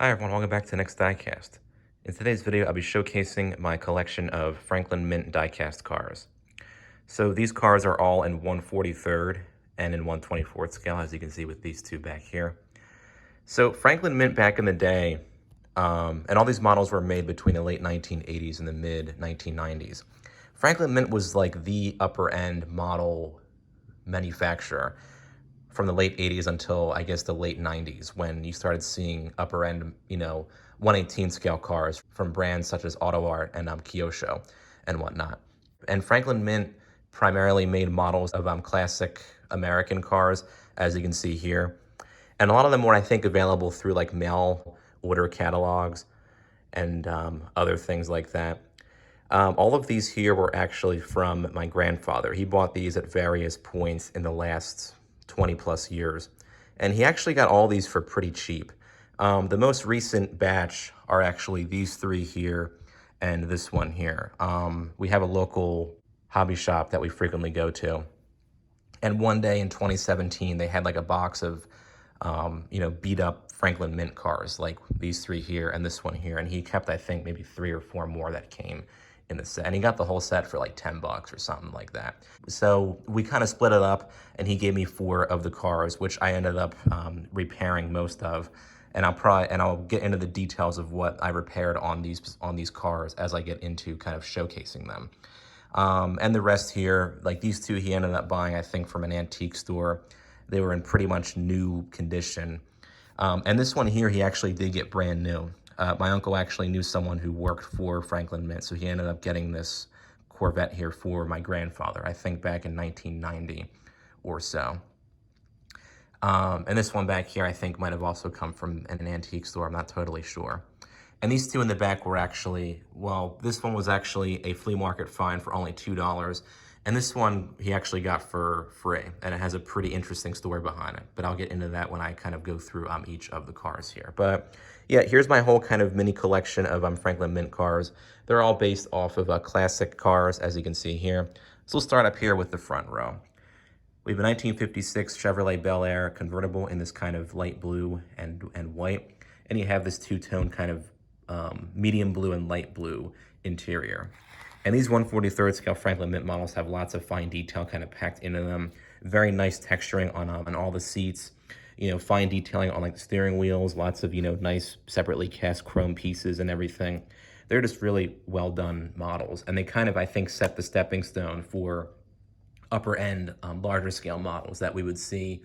Hi everyone, welcome back to the next diecast. In today's video, I'll be showcasing my collection of Franklin Mint diecast cars. So these cars are all in 1/43rd and in 1/24th scale, as you can see with these two back here. So Franklin Mint back in the day, and all these models were made between the late 1980s and the mid 1990s. Franklin Mint was like the upper end model manufacturer from the late 80s until I guess the late 90s, when you started seeing upper end, 1/18 scale cars from brands such as Auto Art and Kyosho and whatnot. And Franklin Mint primarily made models of classic American cars, as you can see here. And a lot of them were, I think, available through like mail order catalogs and other things like that. All of these here were actually from my grandfather. He bought these at various points in the last 20 plus years. And he actually got all these for pretty cheap. The most recent batch are actually these three here and this one here. We have a local hobby shop that we frequently go to. And one day in 2017, they had like a box of, beat up Franklin Mint cars, like these three here and this one here. And he kept, I think, maybe 3 or 4 more that came in the set. And he got the whole set for like $10 or something like that. So we kind of split it up and he gave me 4 of the cars, which I ended up repairing most of. And I'll get into the details of what I repaired on these cars as I get into kind of showcasing them. And the rest here, like these two, he ended up buying, I think, from an antique store. They were in pretty much new condition. And this one here, he actually did get brand new. My uncle actually knew someone who worked for Franklin Mint, so he ended up getting this Corvette here for my grandfather, I think back in 1990 or so. And this one back here, I think, might have also come from an antique store. I'm not totally sure. And these two in the back were actually, well, this one was actually a flea market find for only $2. And this one he actually got for free. And it has a pretty interesting story behind it. But I'll get into that when I kind of go through each of the cars here. But yeah, here's my whole kind of mini collection of Franklin Mint cars. They're all based off of classic cars, as you can see here. So we'll start up here with the front row. We have a 1956 Chevrolet Bel Air convertible in this kind of light blue and white. And you have this two-tone kind of medium blue and light blue interior. And these 1/43rd scale Franklin Mint models have lots of fine detail kind of packed into them. Very nice texturing on all the seats. Fine detailing on like the steering wheels. Lots of, nice separately cast chrome pieces and everything. They're just really well done models. And they kind of, I think, set the stepping stone for upper end, larger scale models that we would see,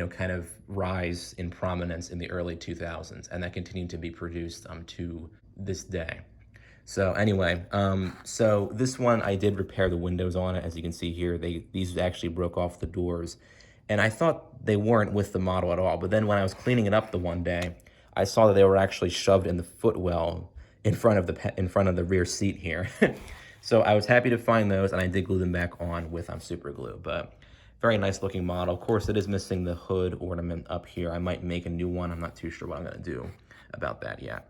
kind of rise in prominence in the early 2000s. And that continued to be produced to this day. So anyway, so this one I did repair the windows on it. As you can see here, these actually broke off the doors. And I thought they weren't with the model at all. But then when I was cleaning it up the one day, I saw that they were actually shoved in the footwell in front of the rear seat here. So I was happy to find those, and I did glue them back on with super glue. But very nice looking model. Of course, it is missing the hood ornament up here. I might make a new one. I'm not too sure what I'm going to do about that yet.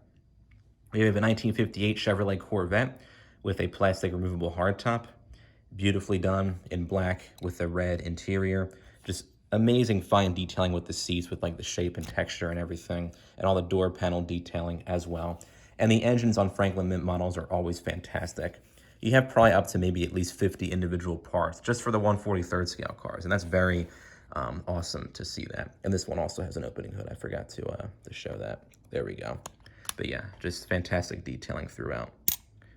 We have a 1958 Chevrolet Corvette with a plastic removable hardtop. Beautifully done in black with a red interior. Just amazing fine detailing with the seats, with like the shape and texture and everything, and all the door panel detailing as well. And the engines on Franklin Mint models are always fantastic. You have probably up to maybe at least 50 individual parts just for the 1/43rd scale cars, and that's very awesome to see that. And this one also has an opening hood. I forgot to show that. There we go. But yeah, just fantastic detailing throughout.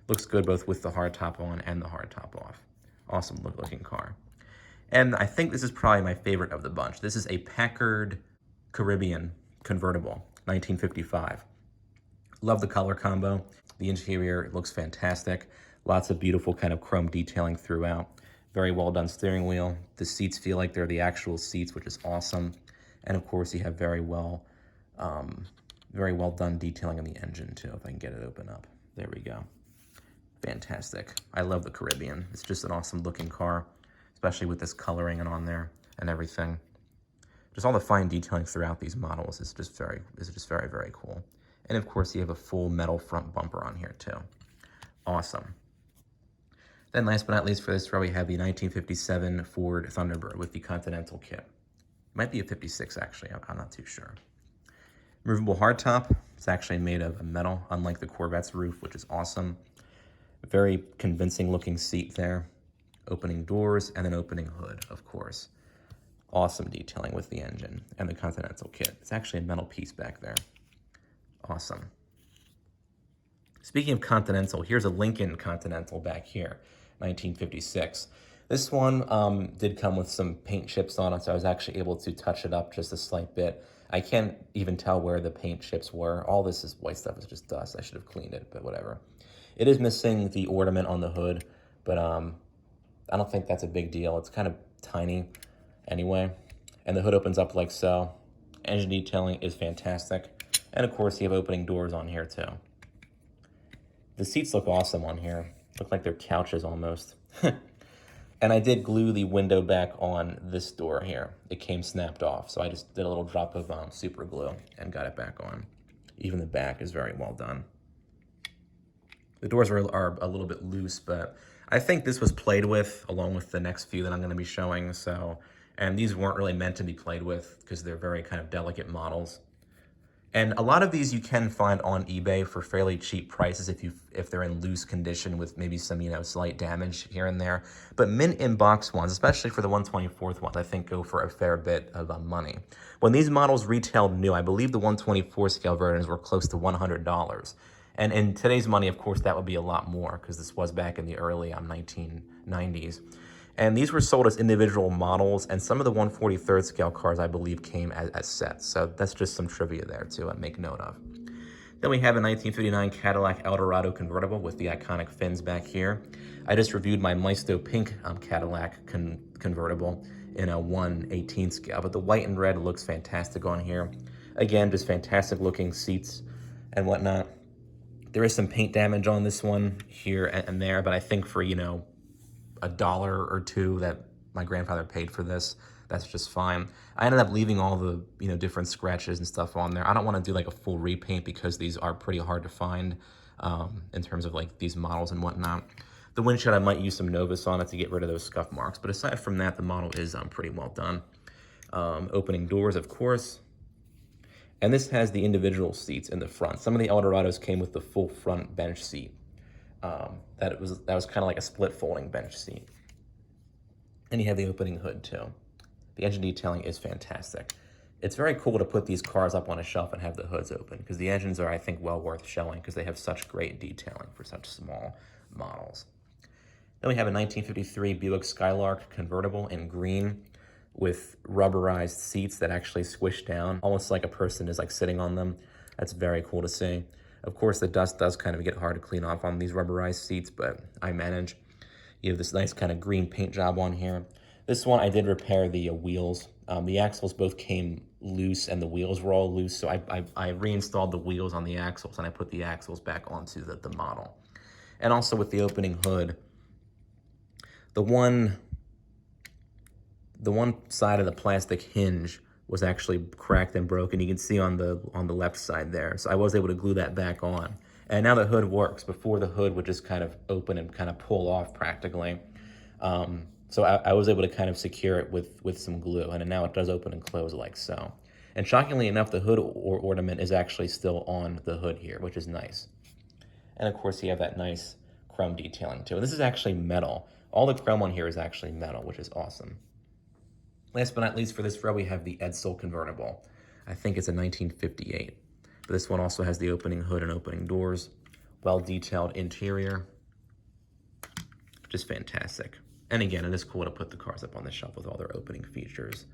Looks good both with the hardtop on and the hardtop off. Awesome looking car. And I think this is probably my favorite of the bunch. This is a Packard Caribbean convertible, 1955. Love the color combo. The interior looks fantastic. Lots of beautiful kind of chrome detailing throughout. Very well done steering wheel. The seats feel like they're the actual seats, which is awesome. And of course, you have very well done detailing on the engine too, if I can get it open up. There we go. Fantastic. I love the Caribbean. It's just an awesome looking car, especially with this coloring and on there and everything. Just all the fine detailing throughout these models is just very, very cool. And of course, you have a full metal front bumper on here too. Awesome. Then last but not least for this row, we have the 1957 Ford Thunderbird with the Continental kit. Might be a 56 actually, I'm not too sure. Removable hardtop, It's actually made of metal, unlike the Corvette's roof, which is awesome. Very convincing looking seat there. Opening doors and an opening hood, of course. Awesome detailing with the engine and the Continental kit. It's actually a metal piece back there. Awesome. Speaking of Continental, here's a Lincoln Continental back here, 1956. This one did come with some paint chips on it, so I was actually able to touch it up just a slight bit. I can't even tell where the paint chips were. All this is white stuff, is just dust. I should have cleaned it, but whatever. It is missing the ornament on the hood, but I don't think that's a big deal. It's kind of tiny anyway. And the hood opens up like so. Engine detailing is fantastic. And of course, you have opening doors on here too. The seats look awesome on here. Look like they're couches almost. And I did glue the window back on this door here. It came snapped off, so I just did a little drop of super glue and got it back on. Even the back is very well done. The doors are a little bit loose, but I think this was played with along with the next few that I'm going to be showing. So, and these weren't really meant to be played with because they're very kind of delicate models. And a lot of these you can find on eBay for fairly cheap prices if they're in loose condition with maybe some, slight damage here and there. But mint in box ones, especially for the 1/24 ones, I think go for a fair bit of money. When these models retailed new, I believe the 1/24 scale versions were close to $100. And in today's money, of course, that would be a lot more because this was back in the early 1990s. And these were sold as individual models, and some of the 1/43 scale cars, I believe, came as sets. So that's just some trivia there to make note of. Then we have a 1959 Cadillac Eldorado convertible with the iconic fins back here. I just reviewed my Maisto pink Cadillac convertible in a 1/18 scale, but the white and red looks fantastic on here. Again, just fantastic looking seats and whatnot. There is some paint damage on this one here and there, but I think for, $1 or $2 that my grandfather paid for this, that's just fine. I ended up leaving all the, different scratches and stuff on there. I don't want to do like a full repaint because these are pretty hard to find in terms of like these models and whatnot. The windshield, I might use some Novus on it to get rid of those scuff marks, but aside from that, the model is pretty well done. Opening doors, of course. And this has the individual seats in the front. Some of the Eldorados came with the full front bench seat. That was kind of like a split folding bench seat. And you have the opening hood too. The engine detailing is fantastic. It's very cool to put these cars up on a shelf and have the hoods open because the engines are, I think, well worth showing because they have such great detailing for such small models. Then we have a 1953 Buick Skylark convertible in green with rubberized seats that actually squish down, almost like a person is like sitting on them. That's very cool to see. Of course, the dust does kind of get hard to clean off on these rubberized seats, but I manage. You have this nice kind of green paint job on here. This one, I did repair the wheels. The axles both came loose and the wheels were all loose, so I reinstalled the wheels on the axles and I put the axles back onto the model. And also with the opening hood, the one side of the plastic hinge was actually cracked and broken. You can see on the left side there. So I was able to glue that back on. And now the hood works. Before the hood would just kind of open and kind of pull off practically. So I was able to kind of secure it with some glue. And now it does open and close like so. And shockingly enough, the hood ornament is actually still on the hood here, which is nice. And of course you have that nice chrome detailing too. And this is actually metal. All the chrome on here is actually metal, which is awesome. Last but not least for this row, we have the Edison Convertible. I think it's a 1958. But this one also has the opening hood and opening doors. Well-detailed interior. Just fantastic. And again, it is cool to put the cars up on the shelf with all their opening features.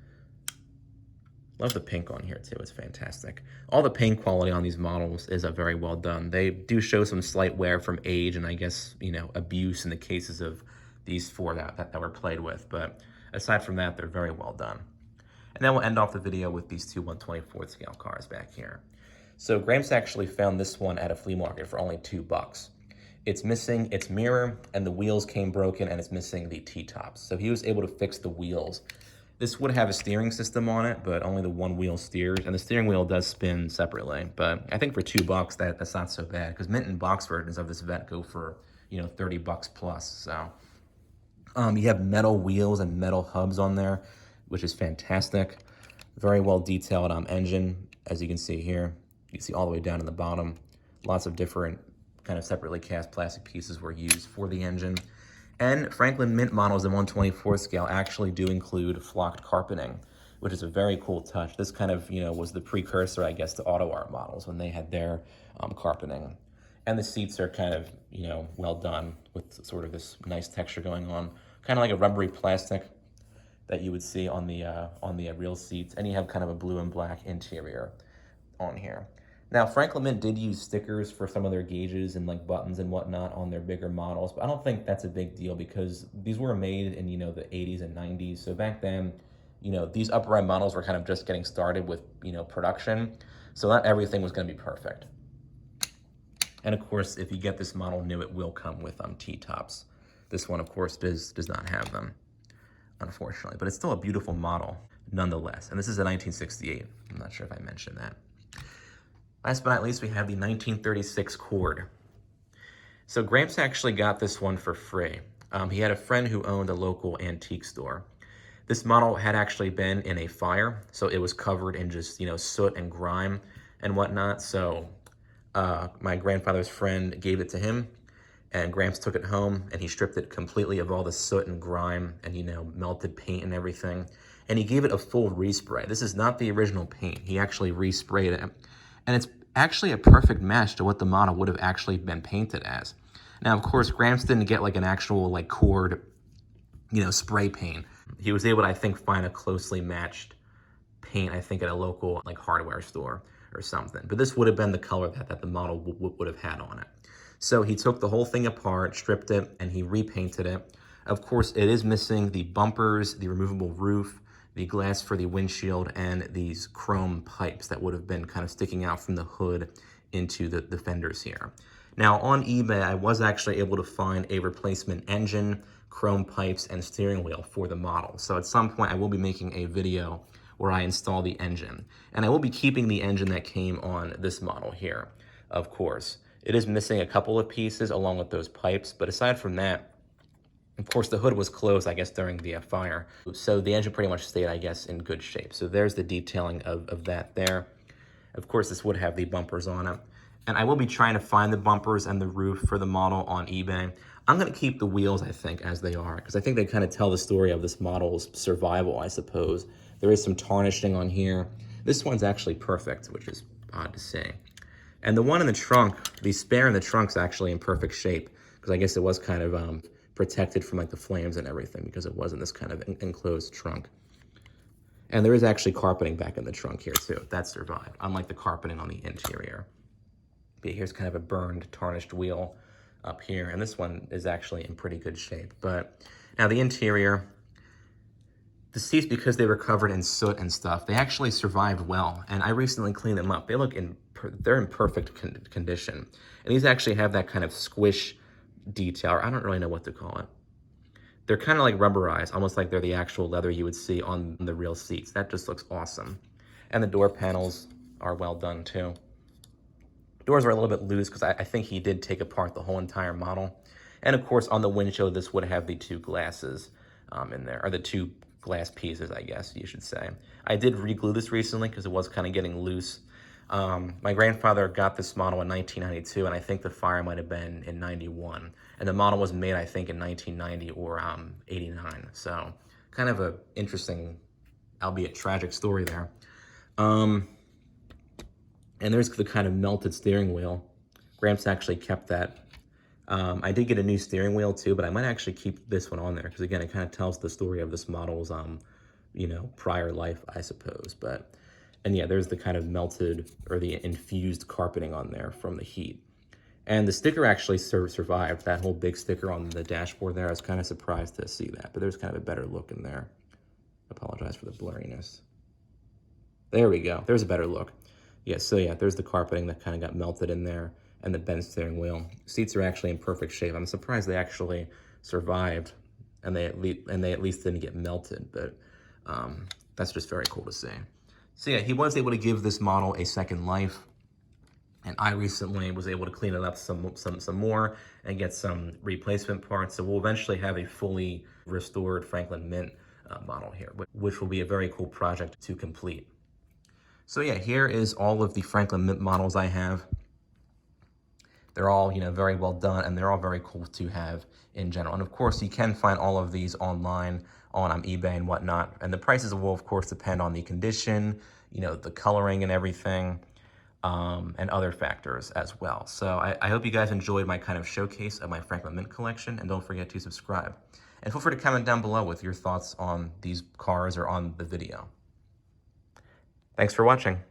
Love the pink on here too, it's fantastic. All the paint quality on these models is very well done. They do show some slight wear from age and I guess, abuse in the cases of these four that were played with. But aside from that, they're very well done. And then we'll end off the video with these two 1/24 scale cars back here. So Gramps actually found this one at a flea market for only $2. It's missing its mirror and the wheels came broken and it's missing the T-tops. So he was able to fix the wheels. This would have a steering system on it, but only the one wheel steers, and the steering wheel does spin separately. But I think for $2, that's not so bad, because mint and box versions of this Vette go for, $30 plus. So you have metal wheels and metal hubs on there, which is fantastic. Very well detailed engine, as you can see here. You see all the way down in the bottom, lots of different kind of separately cast plastic pieces were used for the engine. And Franklin Mint models in 1/24 scale actually do include flocked carpeting, which is a very cool touch. This kind of, was the precursor, I guess, to auto art models when they had their carpeting. And the seats are kind of, well done with sort of this nice texture going on, kind of like a rubbery plastic that you would see on the real seats. And you have kind of a blue and black interior on here. Now, Franklin Mint did use stickers for some of their gauges and like buttons and whatnot on their bigger models, but I don't think that's a big deal because these were made in, the 80s and 90s. So back then, these upright models were kind of just getting started with, production. So not everything was going to be perfect. And of course, if you get this model new, it will come with T-tops. This one, of course, does not have them, unfortunately, but it's still a beautiful model nonetheless. And this is a 1968. I'm not sure if I mentioned that. Last but not least, we have the 1936 Cord. So Gramps actually got this one for free. He had a friend who owned a local antique store. This model had actually been in a fire, so it was covered in just, soot and grime and whatnot. So my grandfather's friend gave it to him, and Gramps took it home, and he stripped it completely of all the soot and grime and, melted paint and everything. And he gave it a full respray. This is not the original paint. He actually resprayed it. And it's actually a perfect match to what the model would have actually been painted as. Now, of course, Gramps didn't get like an actual like Cord, spray paint. He was able to, I think, find a closely matched paint, I think, at a local like hardware store or something. But this would have been the color that the model would have had on it. So he took the whole thing apart, stripped it, and he repainted it. Of course, it is missing the bumpers, the removable roof, the glass for the windshield, and these chrome pipes that would have been kind of sticking out from the hood into the fenders here. Now on eBay, I was actually able to find a replacement engine, chrome pipes, and steering wheel for the model. So at some point I will be making a video where I install the engine. And I will be keeping the engine that came on this model here, of course. It is missing a couple of pieces along with those pipes, but aside from that, of course, the hood was closed, I guess, during the fire. So the engine pretty much stayed, I guess, in good shape. So there's the detailing of that there. Of course, this would have the bumpers on it. And I will be trying to find the bumpers and the roof for the model on eBay. I'm going to keep the wheels, I think, as they are, because I think they kind of tell the story of this model's survival, I suppose. There is some tarnishing on here. This one's actually perfect, which is odd to say. And the one in the trunk, the spare in the trunk's actually in perfect shape, because I guess it was kind of protected from like the flames and everything because it was in this kind of enclosed trunk. And there is actually carpeting back in the trunk here too. That survived, unlike the carpeting on the interior. But here's kind of a burned, tarnished wheel up here. And this one is actually in pretty good shape. But now the interior, the seats, because they were covered in soot and stuff, they actually survived well. And I recently cleaned them up. They're in perfect condition. And these actually have that kind of squish detail, or I don't really know what to call it. They're kind of like rubberized, almost like they're the actual leather you would see on the real seats. That just looks awesome. And the door panels are well done too. Doors are a little bit loose because I think he did take apart the whole entire model. And of course, on the windshield, this would have the two glasses in there, or the two glass pieces, I guess you should say. I did re-glue this recently because it was kind of getting loose. My grandfather got this model in 1992, and I think the fire might have been in 91. And the model was made, I think, in 1990 or 89. So kind of a interesting, albeit tragic story there. And there's the kind of melted steering wheel. Gramps actually kept that. I did get a new steering wheel too, but I might actually keep this one on there because again, it kind of tells the story of this model's, prior life, I suppose. And yeah, there's the kind of melted or the infused carpeting on there from the heat. And the sticker actually survived, that whole big sticker on the dashboard there. I was kind of surprised to see that, but there's kind of a better look in there. Apologize for the blurriness. There we go, there's a better look. Yeah, so yeah, there's the carpeting that kind of got melted in there and the bent steering wheel. Seats are actually in perfect shape. I'm surprised they actually survived and they at least didn't get melted, but that's just very cool to see. So yeah, he was able to give this model a second life, and I recently was able to clean it up some more and get some replacement parts. So we'll eventually have a fully restored Franklin Mint model here, which will be a very cool project to complete. So yeah, here is all of the Franklin Mint models I have. They're all, very well done, and they're all very cool to have in general. And of course, you can find all of these online on eBay and whatnot. And the prices will, of course, depend on the condition, the coloring and everything, and other factors as well. So I hope you guys enjoyed my kind of showcase of my Franklin Mint collection, and don't forget to subscribe. And feel free to comment down below with your thoughts on these cars or on the video. Thanks for watching.